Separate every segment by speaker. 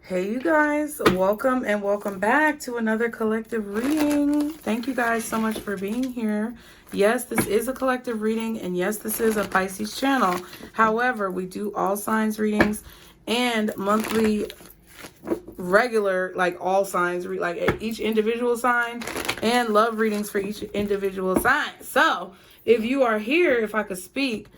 Speaker 1: Hey you guys, welcome and welcome back to another collective reading. Thank you guys so much for being here. Yes, this is a collective reading, and yes, this is a Pisces channel. However, we do all signs readings and monthly regular, like all signs, like each individual sign, and love readings for each individual sign. So if you are here, if I could speak,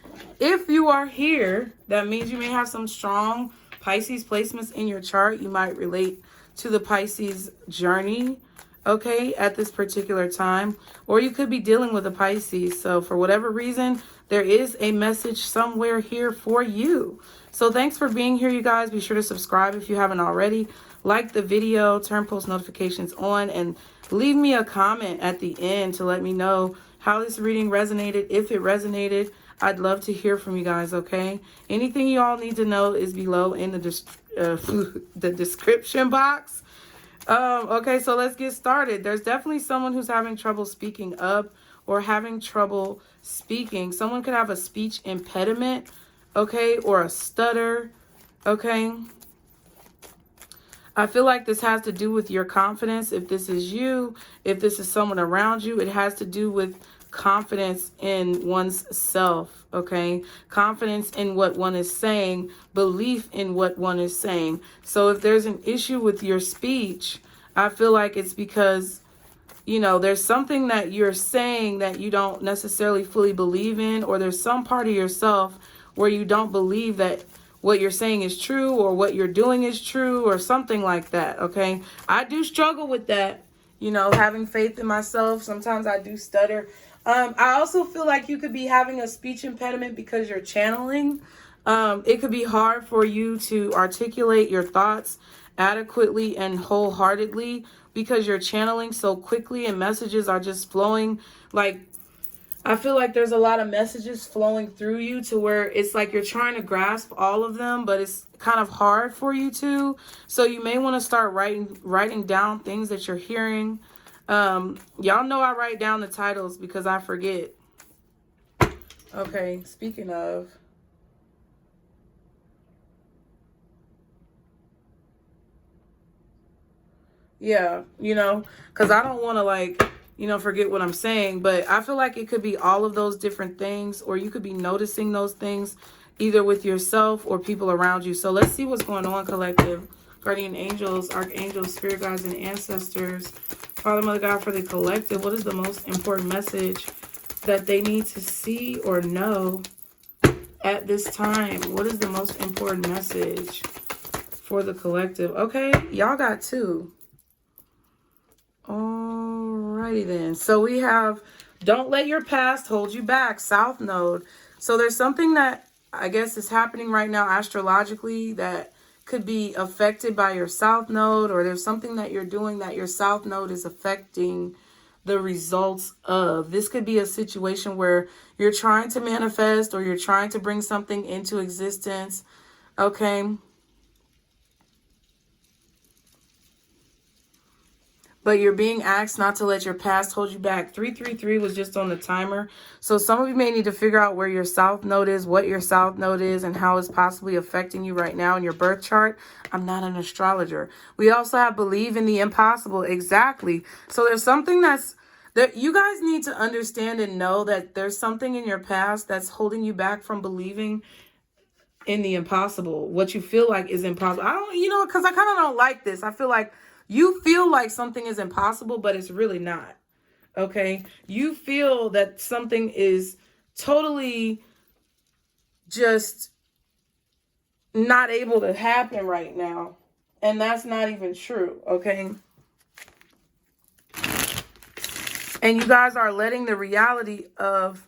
Speaker 1: if you are here, that means you may have some strong Pisces placements in your chart. You might relate to the Pisces journey, okay, at this particular time. Or you could be dealing with a Pisces. So for whatever reason, there is a message somewhere here for you. So thanks for being here, you guys. Be sure to subscribe if you haven't already. Like the video, turn post notifications on, and leave me a comment at the end to let me know how this reading resonated. If it resonated, I'd love to hear from you guys, okay? Anything you all need to know is below in the description box. Okay, so let's get started. There's definitely someone who's having trouble speaking up or having trouble speaking. Someone could have a speech impediment, okay, or a stutter, okay? I feel like this has to do with your confidence. If this is you, if this is someone around you, it has to do with confidence in one's self, okay? Confidence in what one is saying, belief in what one is saying. So if there's an issue with your speech, I feel like it's because, you know, there's something that you're saying that you don't necessarily fully believe in, or there's some part of yourself where you don't believe that what you're saying is true, or what you're doing is true, or something like that, okay? I do struggle with that, you know, having faith in myself. Sometimes I do stutter. I also feel like you could be having a speech impediment because you're channeling. It could be hard for you to articulate your thoughts adequately and wholeheartedly because you're channeling so quickly and messages are just flowing. Like, I feel like there's a lot of messages flowing through you to where it's like you're trying to grasp all of them, but it's kind of hard for you to. So you may want to start writing down things that you're hearing. Y'all know I write down the titles because I forget. Okay, speaking of. Yeah, you know, because I don't want to, like, you know, forget what I'm saying. But I feel like it could be all of those different things, or you could be noticing those things either with yourself or people around you. So let's see what's going on, collective. Guardian angels, archangels, spirit guides, and ancestors. Father, Mother, God, for the collective, what is the most important message that they need to see or know at this time? What is the most important message for the collective? Okay, y'all got two. Alrighty then. So we have, don't let your past hold you back, South Node. So there's something that I guess is happening right now astrologically that could be affected by your South Node, or there's something that you're doing that your South Node is affecting the results of. This could be a situation where you're trying to manifest, or you're trying to bring something into existence, okay? But you're being asked not to let your past hold you back. 333 was just on the timer. So some of you may need to figure out where your South Node is, what your South Node is, and how it's possibly affecting you right now in your birth chart. I'm not an astrologer. We also have believe in the impossible. Exactly. So there's something that you guys need to understand and know, that there's something in your past that's holding you back from believing in the impossible. What you feel like is impossible. I don't, you know, because I kind of don't like this. I feel like you feel like something is impossible, but it's really not. Okay? You feel that something is totally just not able to happen right now. And that's not even true. Okay? And you guys are letting the reality of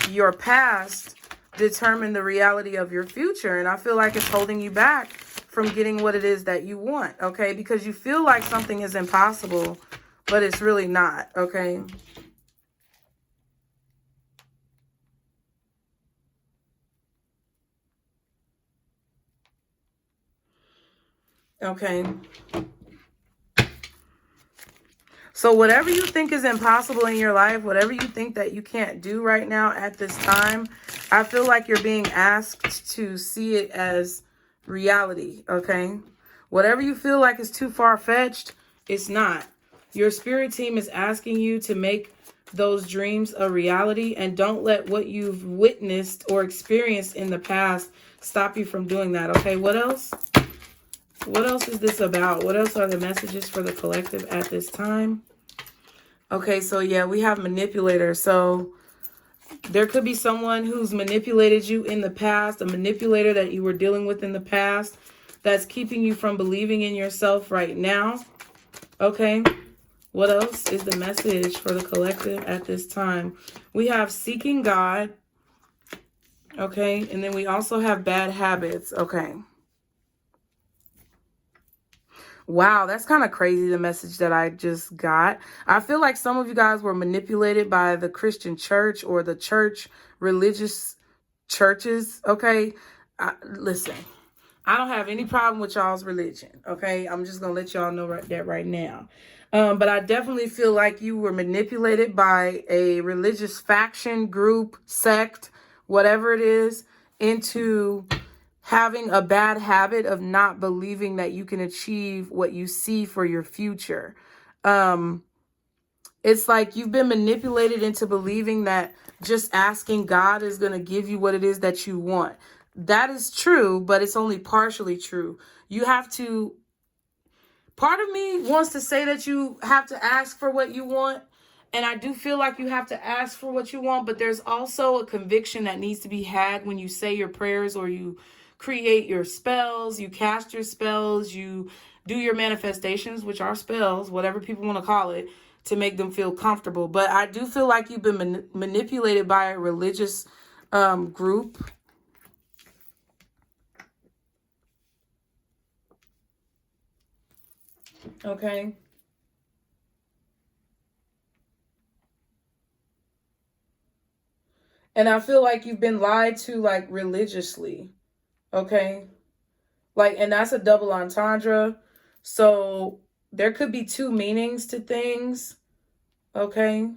Speaker 1: your past determine the reality of your future. And I feel like it's holding you back from getting what it is that you want, okay? Because you feel like something is impossible, but it's really not, okay? Okay. So whatever you think is impossible in your life, whatever you think that you can't do right now at this time, I feel like you're being asked to see it as reality, okay? Whatever you feel like is too far-fetched, it's not. Your spirit team is asking you to make those dreams a reality, and don't let what you've witnessed or experienced in the past stop you from doing that. Okay, what else? What else is this about? What else are the messages for the collective at this time? Okay, so yeah, we have manipulator. So there could be someone who's manipulated you in the past, a manipulator that you were dealing with in the past that's keeping you from believing in yourself right now. Okay, what else is the message for the collective at this time? We have seeking God. Okay, and then we also have bad habits. Okay. Wow, that's kind of crazy, the message that I just got. I feel like some of you guys were manipulated by the Christian church or the church, religious churches, okay? Listen, I don't have any problem with y'all's religion, okay? I'm just going to let y'all know that right now. But I definitely feel like you were manipulated by a religious faction, group, sect, whatever it is, into having a bad habit of not believing that you can achieve what you see for your future. It's like you've been manipulated into believing that just asking God is going to give you what it is that you want. That is true, but it's only partially true. You have to, part of me wants to say that you have to ask for what you want. And I do feel like you have to ask for what you want, but there's also a conviction that needs to be had when you say your prayers or you create your spells, you cast your spells, you do your manifestations, which are spells, whatever people want to call it, to make them feel comfortable. But I do feel like you've been manipulated by a religious group. Okay. And I feel like you've been lied to, like, religiously. Okay. Like, and that's a double entendre. So there could be two meanings to things. Okay.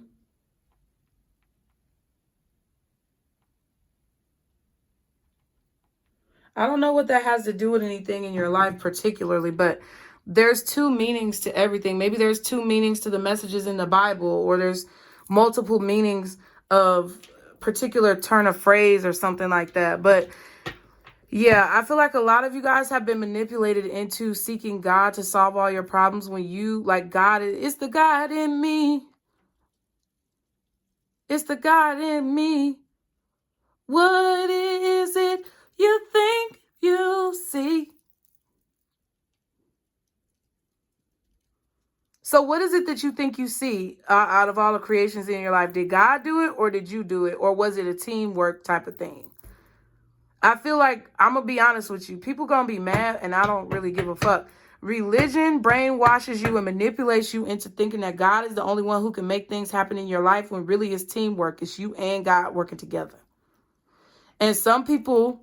Speaker 1: I don't know what that has to do with anything in your life particularly, but there's two meanings to everything. Maybe there's two meanings to the messages in the Bible, or there's multiple meanings of particular turn of phrase or something like that. But yeah, I feel like a lot of you guys have been manipulated into seeking God to solve all your problems when you, like, God, it's the God in me. It's the God in me. What is it you think you see? So what is it that you think you see out of all the creations in your life? Did God do it, or did you do it? Or was it a teamwork type of thing? I feel like, I'm going to be honest with you, people going to be mad, and I don't really give a fuck. Religion brainwashes you and manipulates you into thinking that God is the only one who can make things happen in your life, when really it's teamwork. It's you and God working together. And some people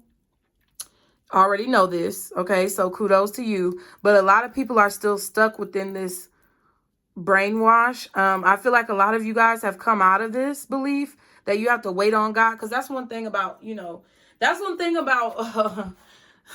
Speaker 1: already know this, okay? So kudos to you. But a lot of people are still stuck within this brainwash. I feel like a lot of you guys have come out of this belief that you have to wait on God, because that's one thing about, that's one thing about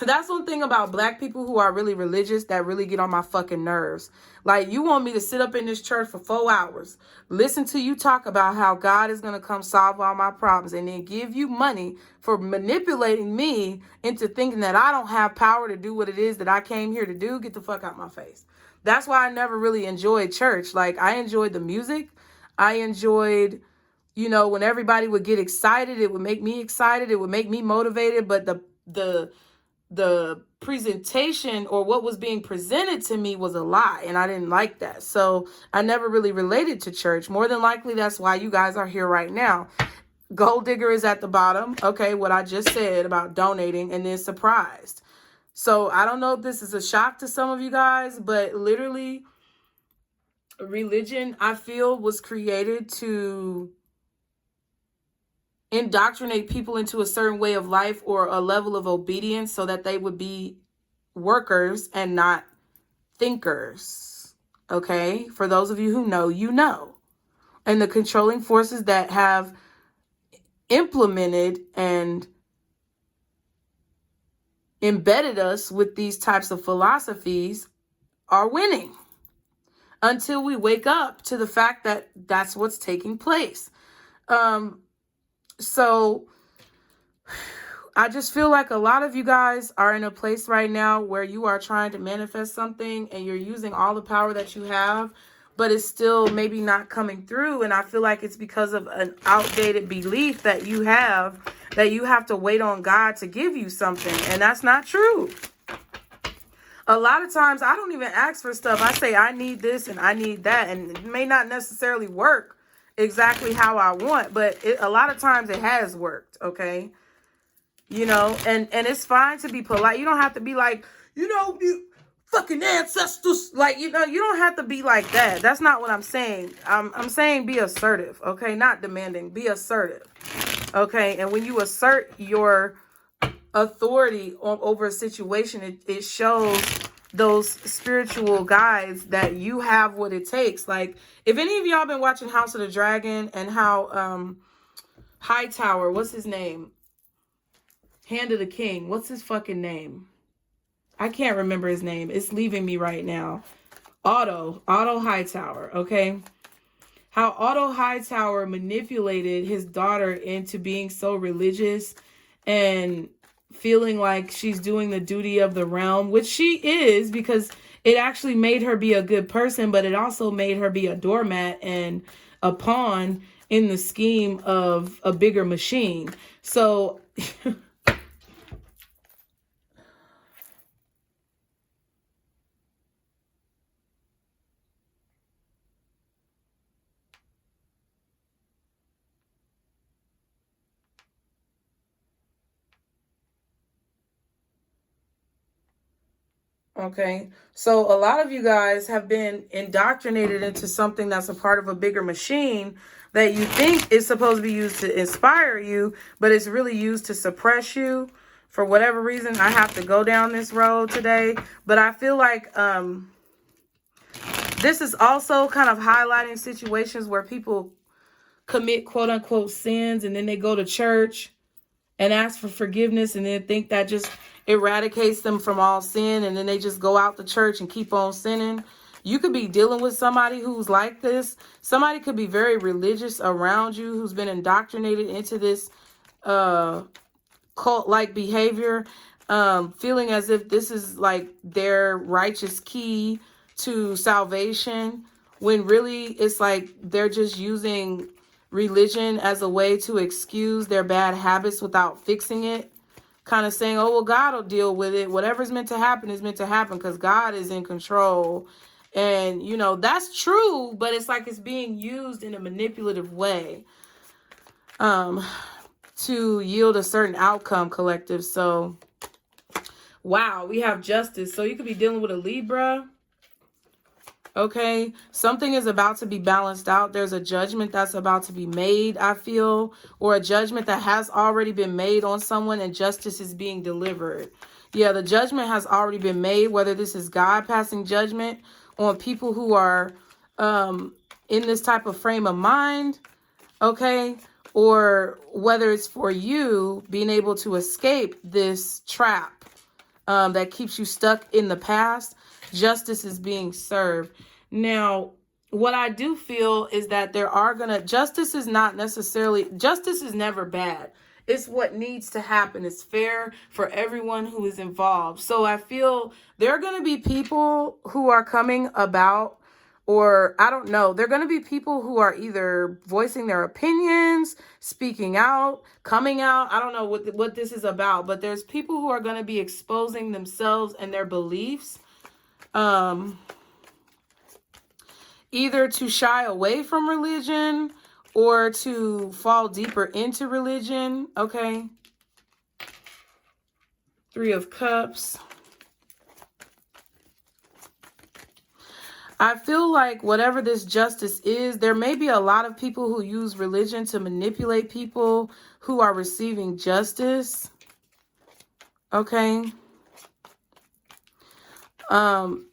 Speaker 1: that's one thing about black people who are really religious that really get on my fucking nerves. Like, you want me to sit up in this church for 4 hours, listen to you talk about how God is going to come solve all my problems, and then give you money for manipulating me into thinking that I don't have power to do what it is that I came here to do. Get the fuck out my face. That's why I never really enjoyed church. Like, I enjoyed the music. I enjoyed, when everybody would get excited, it would make me excited. It would make me motivated. But the presentation, or what was being presented to me, was a lie, and I didn't like that. So I never really related to church. More than likely, that's why you guys are here right now. Gold digger is at the bottom. Okay, what I just said about donating, and then surprised. So I don't know if this is a shock to some of you guys, but literally, religion, I feel, was created to indoctrinate people into a certain way of life or a level of obedience so that they would be workers and not thinkers. Okay? For those of you who know, you know. And the controlling forces that have implemented and embedded us with these types of philosophies are winning until we wake up to the fact that that's what's taking place. So I just feel like a lot of you guys are in a place right now where you are trying to manifest something and you're using all the power that you have, but it's still maybe not coming through. And I feel like it's because of an outdated belief that you have to wait on God to give you something. And that's not true. A lot of times I don't even ask for stuff. I say I need this and I need that. And it may not necessarily work exactly how I want, but a lot of times it has worked. Okay. You know, and it's fine to be polite. You don't have to be like, you fucking ancestors. Like, you don't have to be like that. That's not what I'm saying. I'm saying be assertive, okay? Not demanding. Be assertive, okay? And when you assert your authority over a situation, it shows those spiritual guides that you have what it takes. Like, if any of y'all been watching House of the Dragon and how Hightower, what's his name? Hand of the King. What's his fucking name? I can't remember his name. It's leaving me right now. Otto Hightower, okay? How Otto Hightower manipulated his daughter into being so religious and feeling like she's doing the duty of the realm, which she is, because it actually made her be a good person, but it also made her be a doormat and a pawn in the scheme of a bigger machine. So okay, so a lot of you guys have been indoctrinated into something that's a part of a bigger machine that you think is supposed to be used to inspire you, but it's really used to suppress you. For whatever reason, I have to go down this road today, but I feel like this is also kind of highlighting situations where people commit quote unquote sins and then they go to church and ask for forgiveness and then think that just eradicates them from all sin, and then they just go out the church and keep on sinning. You could be dealing with somebody who's like this. Somebody could be very religious around you who's been indoctrinated into this cult-like behavior, feeling as if this is like their righteous key to salvation, when really it's like they're just using religion as a way to excuse their bad habits without fixing it. Kind of saying, oh, well, God will deal with it. Whatever's meant to happen is meant to happen because God is in control. And, you know, that's true, but it's like it's being used in a manipulative way to yield a certain outcome, collective. So, wow, we have justice. So you could be dealing with a Libra. Okay, something is about to be balanced out. There's a judgment that's about to be made, I feel, or a judgment that has already been made on someone and justice is being delivered. Yeah, the judgment has already been made, whether this is God passing judgment on people who are in this type of frame of mind, okay, or whether it's for you being able to escape this trap that keeps you stuck in the past. Justice is being served. Now, what I do feel is that justice is never bad. It's what needs to happen. It's fair for everyone who is involved. So I feel there are going to be people who are coming about, or I don't know, there are going to be people who are either voicing their opinions, speaking out, coming out. I don't know what this is about, but there's people who are going to be exposing themselves and their beliefs, either to shy away from religion or to fall deeper into religion. Okay. 3 of Cups. I feel like whatever this justice is, there may be a lot of people who use religion to manipulate people who are receiving justice. Okay.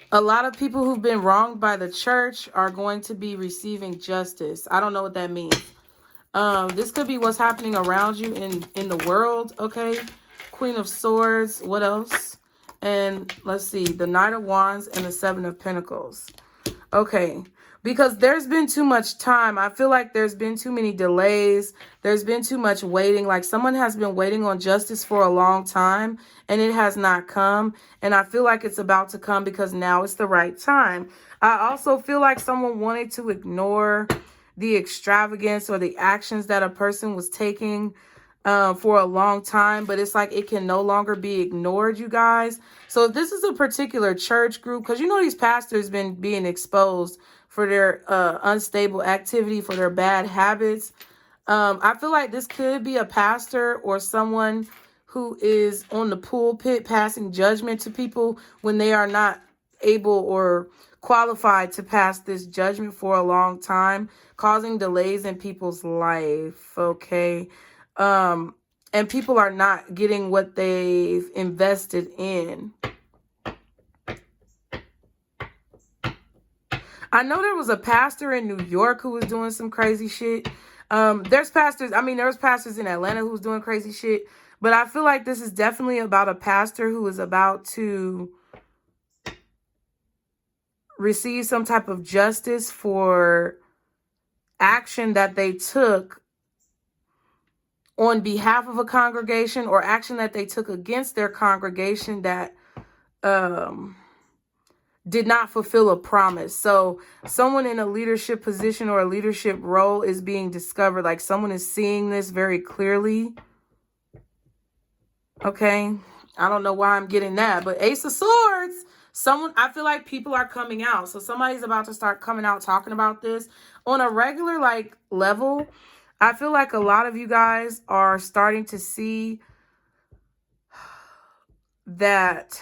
Speaker 1: A lot of people who've been wronged by the church are going to be receiving justice. I don't know what that means. This could be what's happening around you in the world. Okay. Queen of Swords. What else? And let's see, the Knight of Wands and the Seven of Pentacles. Okay, because there's been too much time. I feel like there's been too many delays. There's been too much waiting. Like someone has been waiting on justice for a long time and it has not come. And I feel like it's about to come because now it's the right time. I also feel like someone wanted to ignore the extravagance or the actions that a person was taking for a long time, but it's like it can no longer be ignored, you guys. So if this is a particular church group, because you know these pastors been being exposed for their unstable activity, for their bad habits. I feel like this could be a pastor or someone who is on the pulpit passing judgment to people when they are not able or qualified to pass this judgment for a long time, causing delays in people's life. Okay. And people are not getting what they've invested in. I know there was a pastor in New York who was doing some crazy shit. There's pastors, I mean, there was pastors in Atlanta who was doing crazy shit, but I feel like this is definitely about a pastor who is about to receive some type of justice for action that they took on behalf of a congregation or action that they took against their congregation that did not fulfill a promise. So someone in a leadership position or a leadership role is being discovered. Like someone is seeing this very clearly. Okay. I don't know why I'm getting that, but Ace of Swords, I feel like people are coming out. So somebody's about to start coming out talking about this on a regular level. I feel like a lot of you guys are starting to see that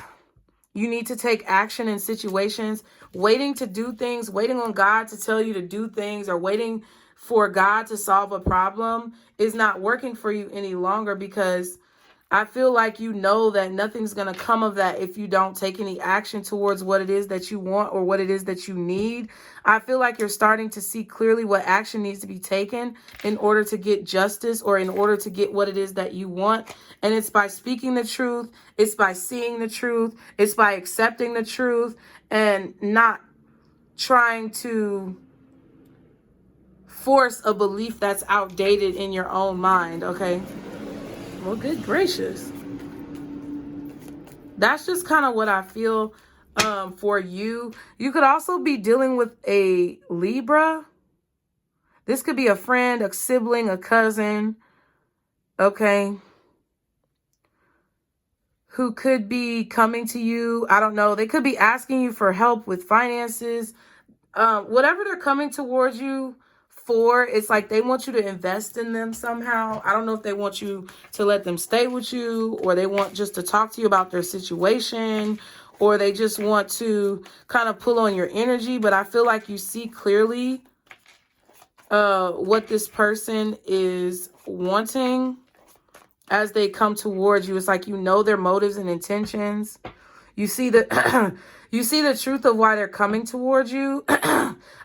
Speaker 1: you need to take action in situations. Waiting to do things, waiting on God to tell you to do things, or waiting for God to solve a problem is not working for you any longer, because I feel like you know that nothing's going to come of that if you don't take any action towards what it is that you want or what it is that you need. I feel like you're starting to see clearly what action needs to be taken in order to get justice or in order to get what it is that you want. And it's by speaking the truth. It's by seeing the truth. It's by accepting the truth and not trying to force a belief that's outdated in your own mind. Okay. Well, good gracious. That's just kind of what I feel for you. You could also be dealing with a Libra. This could be a friend, a sibling, a cousin. Okay. Who could be coming to you. I don't know. They could be asking you for help with finances. Whatever they're coming towards you for, it's like they want you to invest in them somehow. I don't know if they want you to let them stay with you, or they want just to talk to you about their situation, or they just want to kind of pull on your energy. But I feel like you see clearly what this person is wanting as they come towards you. It's like you know their motives and intentions. You see the you see the truth of why they're coming towards you.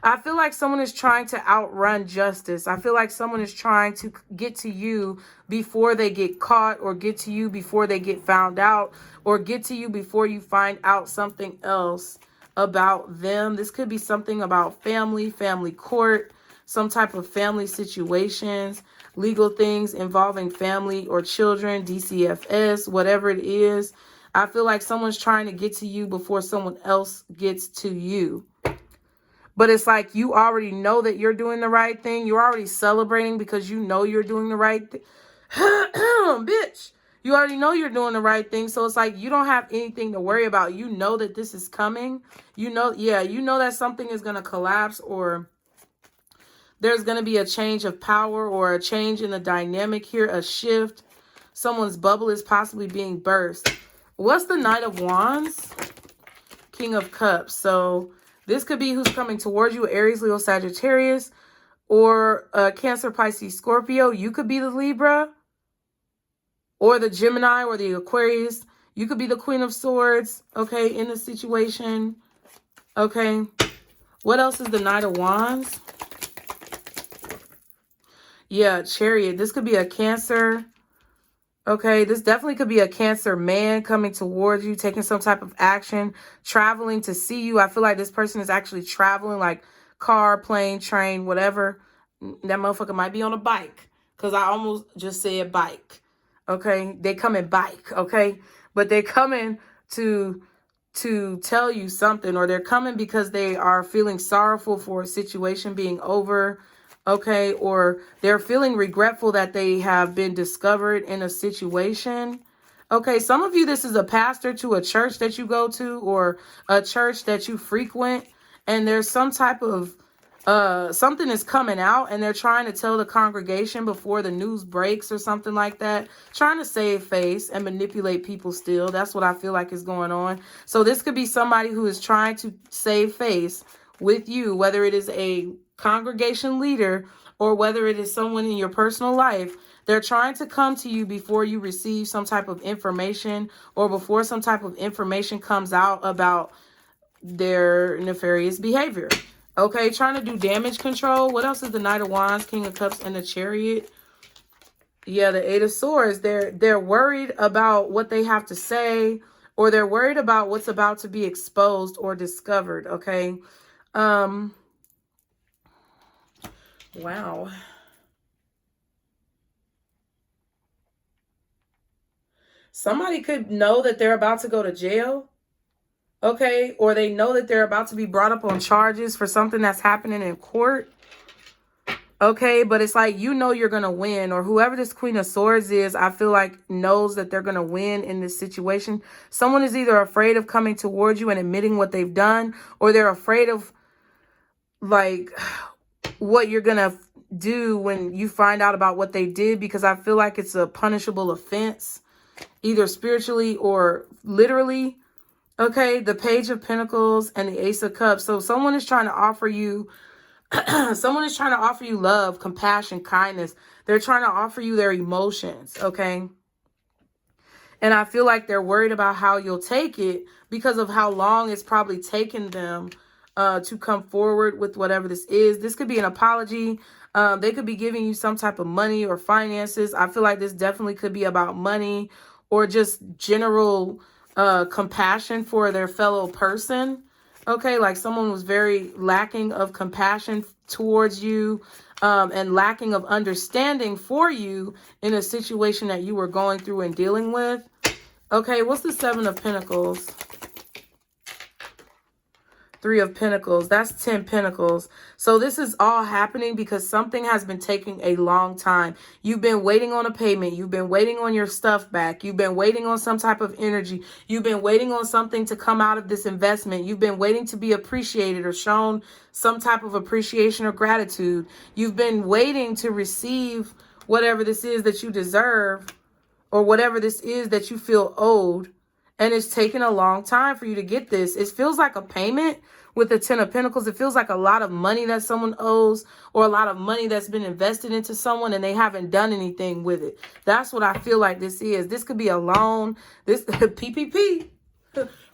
Speaker 1: I feel like someone is trying to outrun justice. I feel like someone is trying to get to you before they get caught, or get to you before they get found out, or get to you before you find out something else about them. This could be something about family, family court, some type of family situations, legal things involving family or children, DCFS, whatever it is. I feel like someone's trying to get to you before someone else gets to you. But it's like you already know that you're doing the right thing. You're already celebrating because you know you're doing the right thing. Bitch. You already know you're doing the right thing. So it's like you don't have anything to worry about. You know that this is coming. You know, yeah, you know that something is going to collapse, or there's going to be a change of power or a change in the dynamic here, a shift. Someone's bubble is possibly being burst. What's the Knight of Wands? King of Cups. So this could be who's coming towards you, Aries, Leo, Sagittarius, or Cancer, Pisces, Scorpio. You could be the Libra, or the Gemini, or the Aquarius. You could be the Queen of Swords, okay, in the situation. Okay. What else is the Knight of Wands? Yeah, Chariot. This could be a Cancer, Okay, this definitely could be a Cancer man coming towards you, taking some type of action, traveling to see you. I feel like this person is actually traveling, like car, plane, train, whatever. That motherfucker might be on a bike, because I almost just said bike. Okay, they come in bike, okay? But they're coming to tell you something, or they're coming because they are feeling sorrowful for a situation being over. Okay, or they're feeling regretful that they have been discovered in a situation. Okay, some of you, this is a pastor to a church that you go to, or a church that you frequent, and there's some type of something is coming out, and they're trying to tell the congregation before the news breaks or something like that, trying to save face and manipulate people still. That's what I feel like is going on. So this could be somebody who is trying to save face with you, whether it is a congregation leader or whether it is someone in your personal life. They're trying to come to you before you receive some type of information, or before some type of information comes out about their nefarious behavior. Okay, trying to do damage control. What else is the Knight of Wands, King of Cups, and the Chariot? Yeah, the Eight of Swords. They're worried about what they have to say, or they're worried about what's about to be exposed or discovered. Okay. Wow. Somebody could know that they're about to go to jail. Okay, or they know that they're about to be brought up on charges for something that's happening in court. Okay, but it's like, you know, you're going to win, or whoever this Queen of Swords is, I feel like knows that they're going to win in this situation. Someone is either afraid of coming towards you and admitting what they've done, or they're afraid of like what you're going to do when you find out about what they did, because I feel like it's a punishable offense, either spiritually or literally. Okay, the Page of Pentacles and the Ace of Cups. So someone is trying to offer you someone is trying to offer you love, compassion, kindness. They're trying to offer you their emotions, okay? And I feel like they're worried about how you'll take it because of how long it's probably taken them to come forward with whatever this is. This could be an apology. They could be giving you some type of money or finances. I feel like this definitely could be about money, or just general compassion for their fellow person. Okay, like someone was very lacking of compassion towards you, and lacking of understanding for you in a situation that you were going through and dealing with. Okay, what's the Seven of Pentacles? Three of Pentacles. That's 10 Pentacles. So this is all happening because something has been taking a long time. You've been waiting on a payment. You've been waiting on your stuff back. You've been waiting on some type of energy. You've been waiting on something to come out of this investment. You've been waiting to be appreciated or shown some type of appreciation or gratitude. You've been waiting to receive whatever this is that you deserve, or whatever this is that you feel owed. And it's taken a long time for you to get this. It feels like a payment with the 10 of Pentacles. It feels like a lot of money that someone owes, or a lot of money that's been invested into someone and they haven't done anything with it. That's what I feel like this is. This could be a loan. This PPP,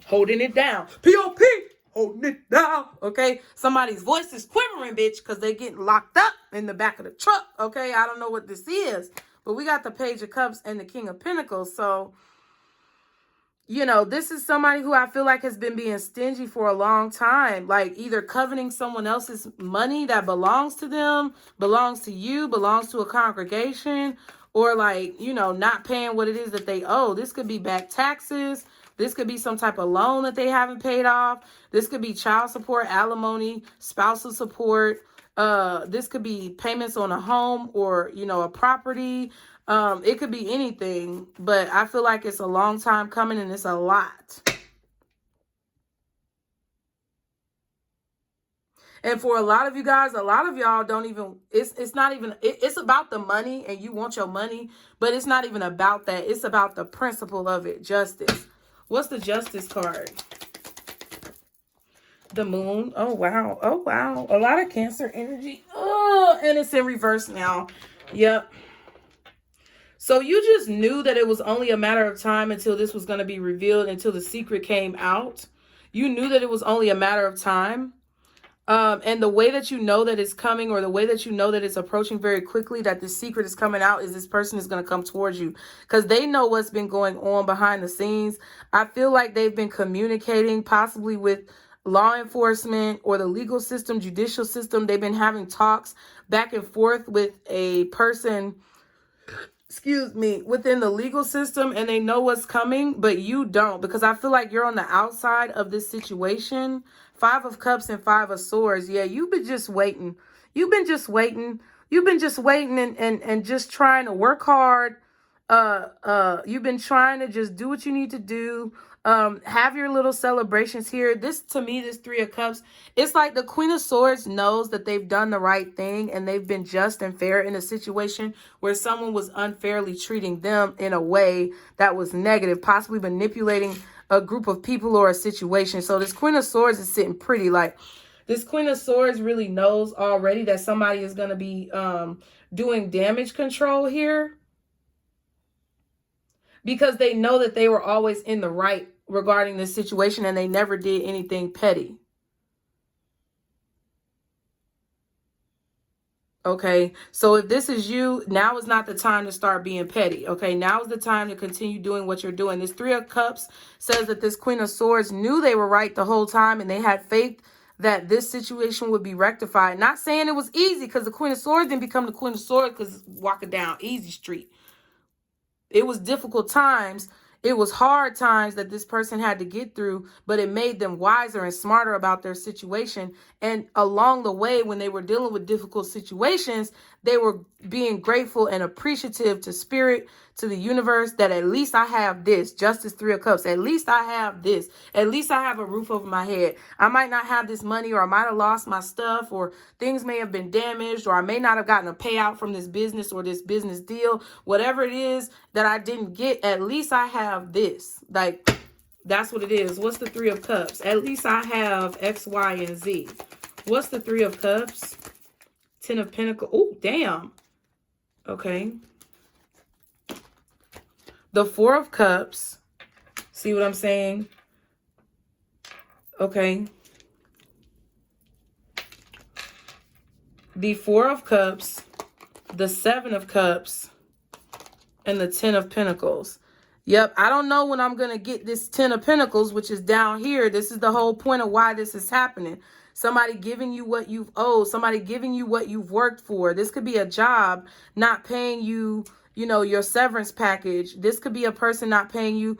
Speaker 1: holding it down. POP, holding it down. Okay, somebody's voice is quivering, bitch, because they getting locked up in the back of the truck. Okay, I don't know what this is, but we got the Page of Cups and the King of Pentacles. So, you know, this is somebody who I feel like has been being stingy for a long time, like either coveting someone else's money that belongs to them, belongs to you, belongs to a congregation, or like, you know, not paying what it is that they owe. This could be back taxes. This could be some type of loan that they haven't paid off. This could be child support, alimony, spousal support. This could be payments on a home, or, you know, a property. It could be anything, but I feel like it's a long time coming and it's a lot. And for a lot of you guys, a lot of y'all don't even, it's not even, it's about the money and you want your money, but it's not even about that. It's about the principle of it, justice. What's the Justice card? The Moon. Oh, wow. Oh, wow. A lot of Cancer energy. Oh, and it's in reverse now. Yep. So you just knew that it was only a matter of time until this was going to be revealed, until the secret came out. You knew that it was only a matter of time. And the way that you know that it's coming, or the way that you know that it's approaching very quickly, that the secret is coming out, is this person is going to come towards you because they know what's been going on behind the scenes. I feel like they've been communicating possibly with law enforcement or the legal system, judicial system. They've been having talks back and forth with a person, excuse me, within the legal system, and they know what's coming, but you don't, because I feel like you're on the outside of this situation. 5 of Cups and 5 of Swords. Yeah, you've been just waiting. You've been just waiting. You've been just waiting and just trying to work hard. You've been trying to just do what you need to do. Have your little celebrations here. This, to me, this 3 of Cups, it's like the Queen of Swords knows that they've done the right thing and they've been just and fair in a situation where someone was unfairly treating them in a way that was negative, possibly manipulating a group of people or a situation. So this Queen of Swords is sitting pretty. Like, this Queen of Swords really knows already that somebody is going to be doing damage control here, because they know that they were always in the right regarding this situation and they never did anything petty. Okay, so if this is you, now is not the time to start being petty. Okay, now is the time to continue doing what you're doing. This 3 of Cups says that this Queen of Swords knew they were right the whole time and they had faith that this situation would be rectified. Not saying it was easy, because the Queen of Swords didn't become the Queen of Swords because walking down easy street. It was difficult times. It was hard times that this person had to get through, but it made them wiser and smarter about their situation. And along the way, when they were dealing with difficult situations, they were being grateful and appreciative to spirit, to the universe, that at least I have this. Justice, 3 of Cups. At least I have this. At least I have a roof over my head. I might not have this money, or I might have lost my stuff, or things may have been damaged, or I may not have gotten a payout from this business or this business deal. Whatever it is that I didn't get, at least I have this. Like, that's what it is. What's the 3 of Cups? At least I have X, Y, and Z. What's the 3 of Cups? 10 of Pentacles. Oh, damn. Okay. The 4 of Cups. See what I'm saying? Okay. The 4 of Cups, the 7 of Cups, and the 10 of Pentacles. Yep, I don't know when I'm going to get this 10 of Pentacles, which is down here. This is the whole point of why this is happening. Somebody giving you what you've owed. Somebody giving you what you've worked for. This could be a job not paying you, you know, your severance package. This could be a person not paying you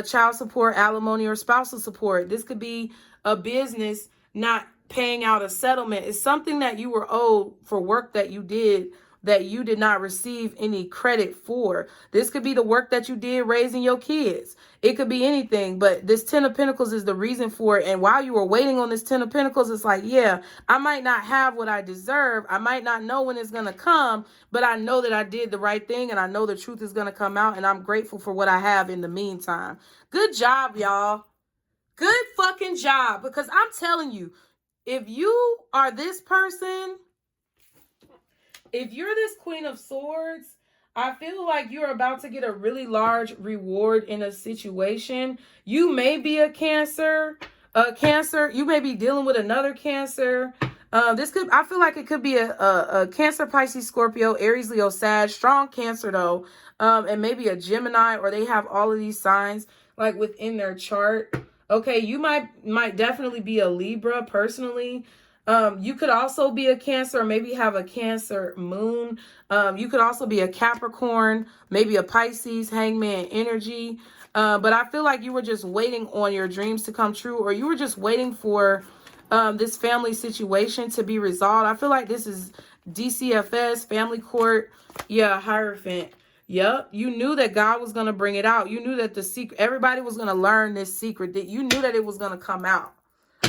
Speaker 1: child support, alimony, or spousal support. This could be a business not paying out a settlement. It's something that you were owed for work that you did not receive any credit for. This could be the work that you did raising your kids. It could be anything, but this 10 of Pentacles is the reason for it. And while you were waiting on this 10 of Pentacles, it's like, yeah, I might not have what I deserve. I might not know when it's going to come, but I know that I did the right thing, and I know the truth is going to come out, and I'm grateful for what I have in the meantime. Good job, y'all. Good fucking job. Because I'm telling you, if you are this person, if you're this Queen of Swords, I feel like you're about to get a really large reward in a situation. You may be a Cancer. You may be dealing with another Cancer. I feel like it could be a Cancer, Pisces, Scorpio, Aries, Leo, Sag, strong Cancer though. And maybe a Gemini, or they have all of these signs like within their chart. Okay, you might definitely be a Libra personally. You could also be a Cancer, or maybe have a Cancer moon. You could also be a Capricorn, maybe a Pisces, Hangman energy. But I feel like you were just waiting on your dreams to come true, or you were just waiting for this family situation to be resolved. I feel like this is DCFS, family court. Yeah, Hierophant. Yep, you knew that God was going to bring it out. You knew that the secret, everybody was going to learn this secret, that you knew that it was going to come out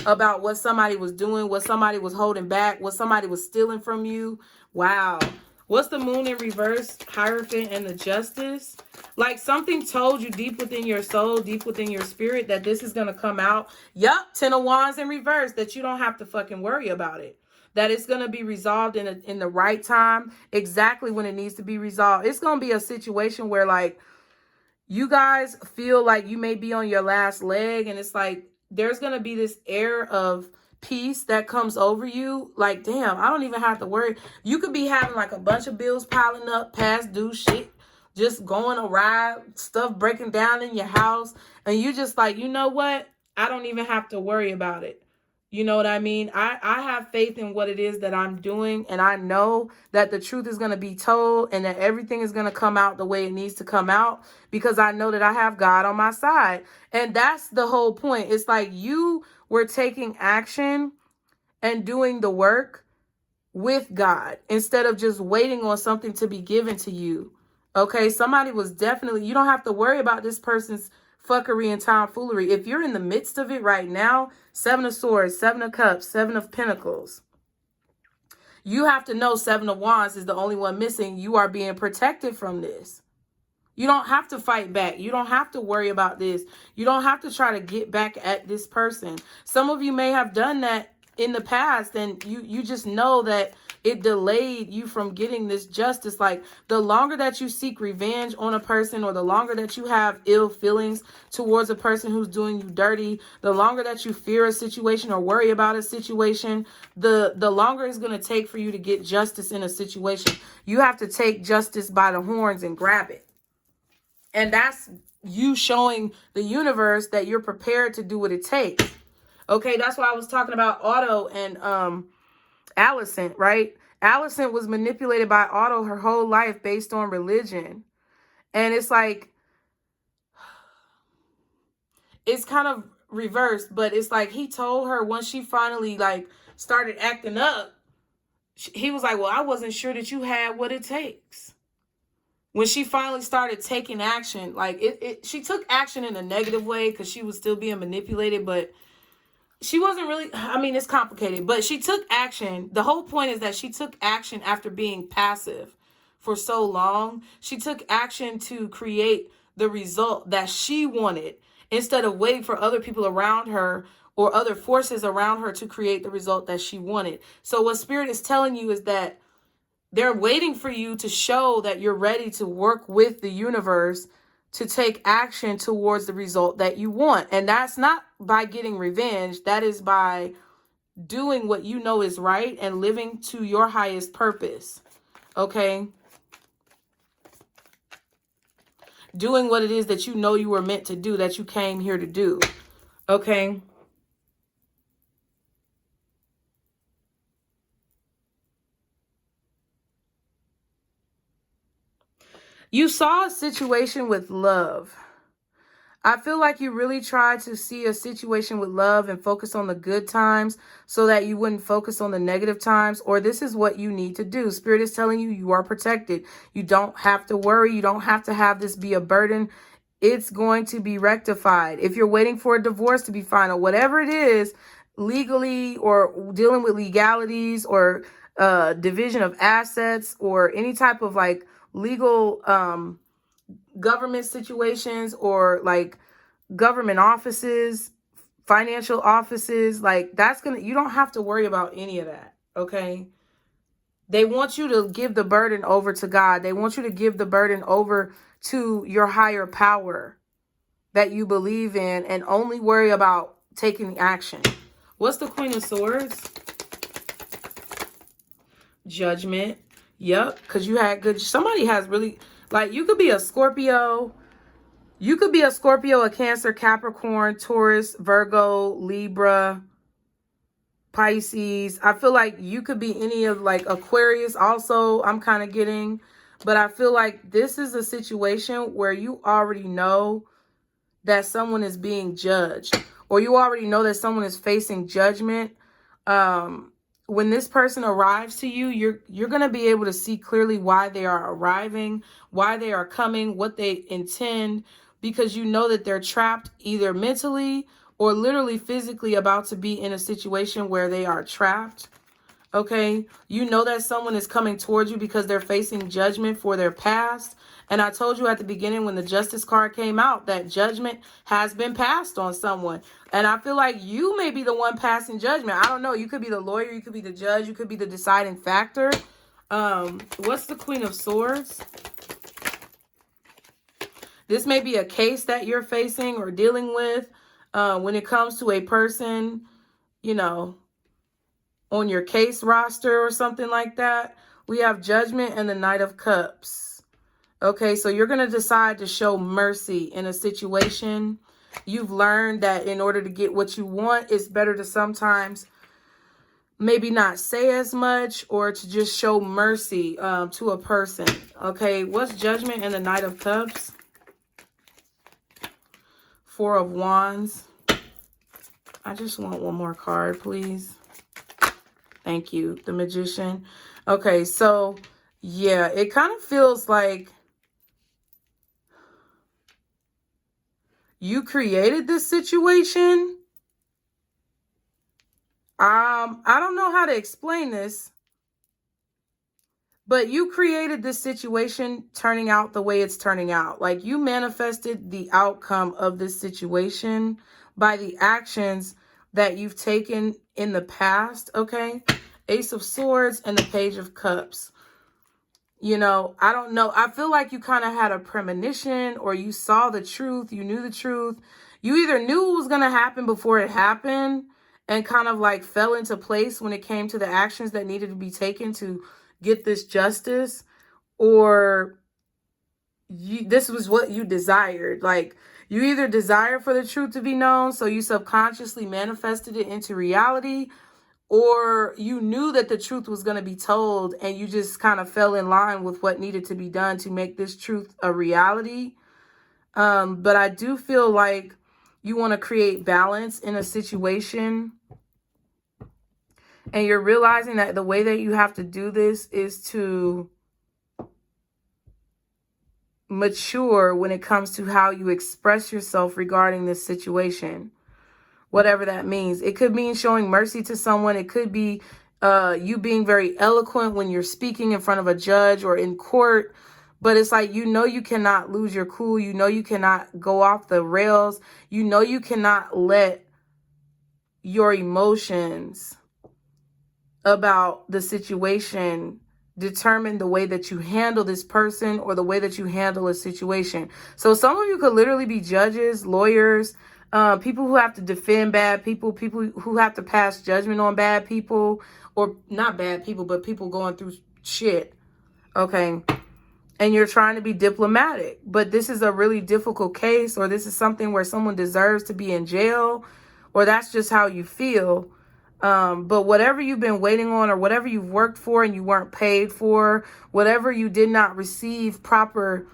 Speaker 1: about what somebody was doing, what somebody was holding back, what somebody was stealing from you. Wow. What's the Moon in reverse, Hierophant, and the Justice? Like something told you deep within your soul, deep within your spirit, that this is going to come out. Yup, 10 of Wands in reverse, that you don't have to fucking worry about it. That it's going to be resolved in the right time, exactly when it needs to be resolved. It's going to be a situation where like you guys feel like you may be on your last leg, and it's like there's going to be this air of peace that comes over you, like, damn, I don't even have to worry. You could be having like a bunch of bills piling up, past due shit, just going awry, stuff breaking down in your house, and you just like, you know what? I don't even have to worry about it. You know what I mean? I have faith in what it is that I'm doing, and I know that the truth is going to be told and that everything is going to come out the way it needs to come out, because I know that I have God on my side. And that's the whole point. It's like you were taking action and doing the work with God instead of just waiting on something to be given to you. Okay, somebody was definitely, you don't have to worry about this person's fuckery and tomfoolery. If you're in the midst of it right now, 7 of Swords, 7 of Cups, 7 of Pentacles, you have to know 7 of Wands is the only one missing. You are being protected from this. You don't have to fight back. You don't have to worry about this. You don't have to try to get back at this person. Some of you may have done that in the past, and you just know that it delayed you from getting this justice. Like, the longer that you seek revenge on a person, or the longer that you have ill feelings towards a person who's doing you dirty, the longer that you fear a situation or worry about a situation, the longer it's going to take for you to get justice in a situation. You have to take justice by the horns and grab it. And that's you showing the universe that you're prepared to do what it takes. Okay, that's why I was talking about Otto and Allison, right? Allison was manipulated by Otto her whole life based on religion. And it's like, it's kind of reversed, but it's like he told her once she finally like started acting up, he was like, well, I wasn't sure that you had what it takes. When she finally started taking action, like she took action in a negative way because she was still being manipulated, but she wasn't really, I mean, it's complicated, but she took action. The whole point is that she took action after being passive for so long. She took action to create the result that she wanted instead of waiting for other people around her or other forces around her to create the result that she wanted. So what Spirit is telling you is that they're waiting for you to show that you're ready to work with the universe to take action towards the result that you want. And that's not by getting revenge. That is by doing what you know is right and living to your highest purpose. Okay? Doing what it is that you know you were meant to do, that you came here to do. Okay? You saw a situation with love. I feel like you really tried to see a situation with love and focus on the good times so that you wouldn't focus on the negative times, or this is what you need to do. Spirit is telling you you are protected. You don't have to worry. You don't have to have this be a burden. It's going to be rectified. If you're waiting for a divorce to be final, whatever it is, legally or dealing with legalities or division of assets or any type of like legal government situations or like government offices, financial offices, like that's you don't have to worry about any of that. Okay. They want you to give the burden over to God. They want you to give the burden over to your higher power that you believe in and only worry about taking action. What's the Queen of Swords? Judgment. Yep. Because you had good, somebody has really, like, you could be a Scorpio. You could be a Scorpio, a Cancer, Capricorn, Taurus, Virgo, Libra, Pisces. I feel like you could be any of like Aquarius also, I'm kind of getting. But I feel like this is a situation where you already know that someone is being judged, or you already know that someone is facing judgment. When this person arrives to you, you're going to be able to see clearly why they are arriving, why they are coming, what they intend, because you know that they're trapped either mentally or literally physically about to be in a situation where they are trapped. Okay, you know that someone is coming towards you because they're facing judgment for their past. And I told you at the beginning when the Justice card came out that judgment has been passed on someone. And I feel like you may be the one passing judgment. I don't know. You could be the lawyer. You could be the judge. You could be the deciding factor. What's the Queen of Swords? This may be a case that you're facing or dealing with when it comes to a person, you know, on your case roster or something like that. We have Judgment and the Knight of Cups. Okay, so you're going to decide to show mercy in a situation. You've learned that in order to get what you want, it's better to sometimes maybe not say as much or to just show mercy to a person. Okay, what's Judgment and the Knight of Cups? Four of Wands. I just want one more card, please. Thank you. The Magician. Okay, so yeah, it kind of feels like you created this situation. I don't know how to explain this, but you created this situation turning out the way it's turning out. Like, you manifested the outcome of this situation by the actions that you've taken in the past, okay? Ace of Swords and the Page of Cups. You know, I don't know. I feel like you kind of had a premonition, or you saw the truth. You knew the truth. You either knew it was going to happen before it happened and kind of like fell into place when it came to the actions that needed to be taken to get this justice, or this was what you desired. Like, you either desire for the truth to be known, so you subconsciously manifested it into reality, or you knew that the truth was going to be told and you just kind of fell in line with what needed to be done to make this truth a reality. But I do feel like you want to create balance in a situation, and you're realizing that the way that you have to do this is to mature when it comes to how you express yourself regarding this situation. Whatever that means. It could mean showing mercy to someone. It could be you being very eloquent when you're speaking in front of a judge or in court. But it's like, you know, you cannot lose your cool. You know, you cannot go off the rails. You know, you cannot let your emotions about the situation determine the way that you handle this person or the way that you handle a situation. So some of you could literally be judges, lawyers, people who have to defend bad people, people who have to pass judgment on bad people, or not bad people, but people going through shit. Okay. And you're trying to be diplomatic, but this is a really difficult case, or this is something where someone deserves to be in jail, or that's just how you feel. But whatever you've been waiting on, or whatever you've worked for and you weren't paid for, whatever you did not receive proper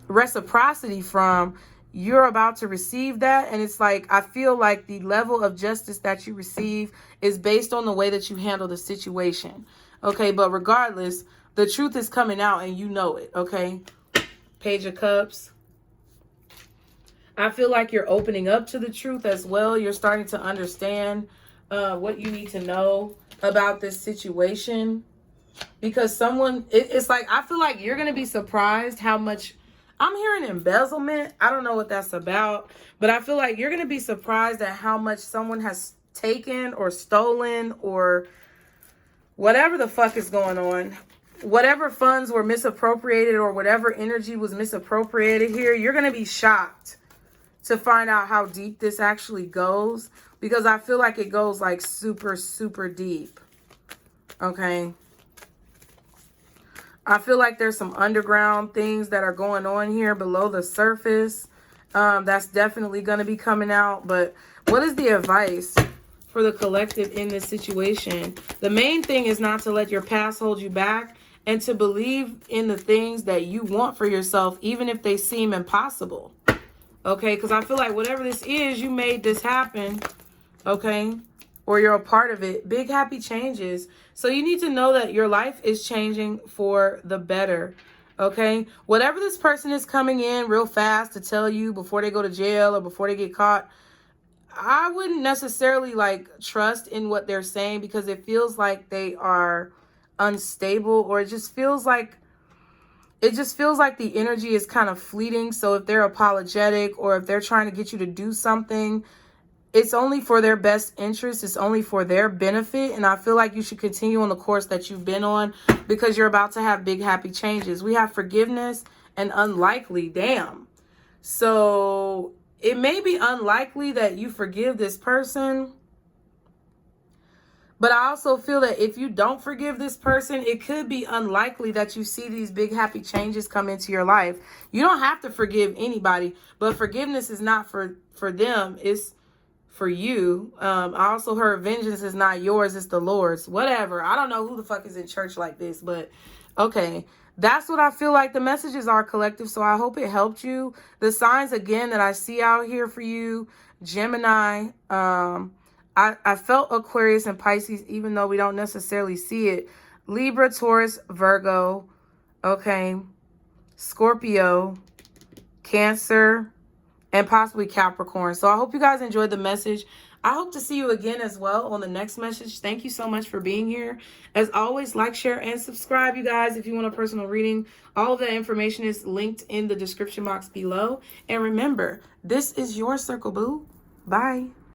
Speaker 1: reciprocity from, you're about to receive that. And it's like, I feel like the level of justice that you receive is based on the way that you handle the situation. Okay, but regardless, the truth is coming out and you know it, okay? Page of Cups. I feel like you're opening up to the truth as well. You're starting to understand what you need to know about this situation. Because it's like, I feel like you're going to be surprised how much, I'm hearing embezzlement. I don't know what that's about. But I feel like you're going to be surprised at how much someone has taken or stolen, or whatever the fuck is going on. Whatever funds were misappropriated, or whatever energy was misappropriated here, you're going to be shocked to find out how deep this actually goes, because I feel like it goes like super, super deep. Okay. I feel like there's some underground things that are going on here below the surface. That's definitely going to be coming out. But what is the advice for the collective in this situation? The main thing is not to let your past hold you back, and to believe in the things that you want for yourself, even if they seem impossible. Okay, because I feel like whatever this is, you made this happen, okay? Or you're a part of it. Big happy changes. So you need to know that your life is changing for the better, okay? Whatever this person is coming in real fast to tell you before they go to jail or before they get caught, I wouldn't necessarily like trust in what they're saying, because it feels like they are unstable, or it just feels like the energy is kind of fleeting. So if they're apologetic, or if they're trying to get you to do something, it's only for their best interest. It's only for their benefit. And I feel like you should continue on the course that you've been on, because you're about to have big happy changes. We have forgiveness and unlikely. Damn. So it may be unlikely that you forgive this person, But I also feel that if you don't forgive this person, it could be unlikely that you see these big happy changes come into your life. You don't have to forgive anybody, but forgiveness is not for them. It's for you. I also heard vengeance is not yours, it's the Lord's. Whatever. I don't know who the fuck is in church like this, but okay. That's what I feel like the messages are, collective. So I hope it helped you. The signs, again, that I see out here for you, Gemini, I felt Aquarius and Pisces, even though we don't necessarily see it. Libra, Taurus, Virgo, okay, Scorpio, Cancer, and possibly Capricorn. So I hope you guys enjoyed the message. I hope to see you again as well on the next message. Thank you so much for being here. As always, like, share, and subscribe, you guys, if you want a personal reading. All of that information is linked in the description box below. And remember, this is your circle, boo. Bye.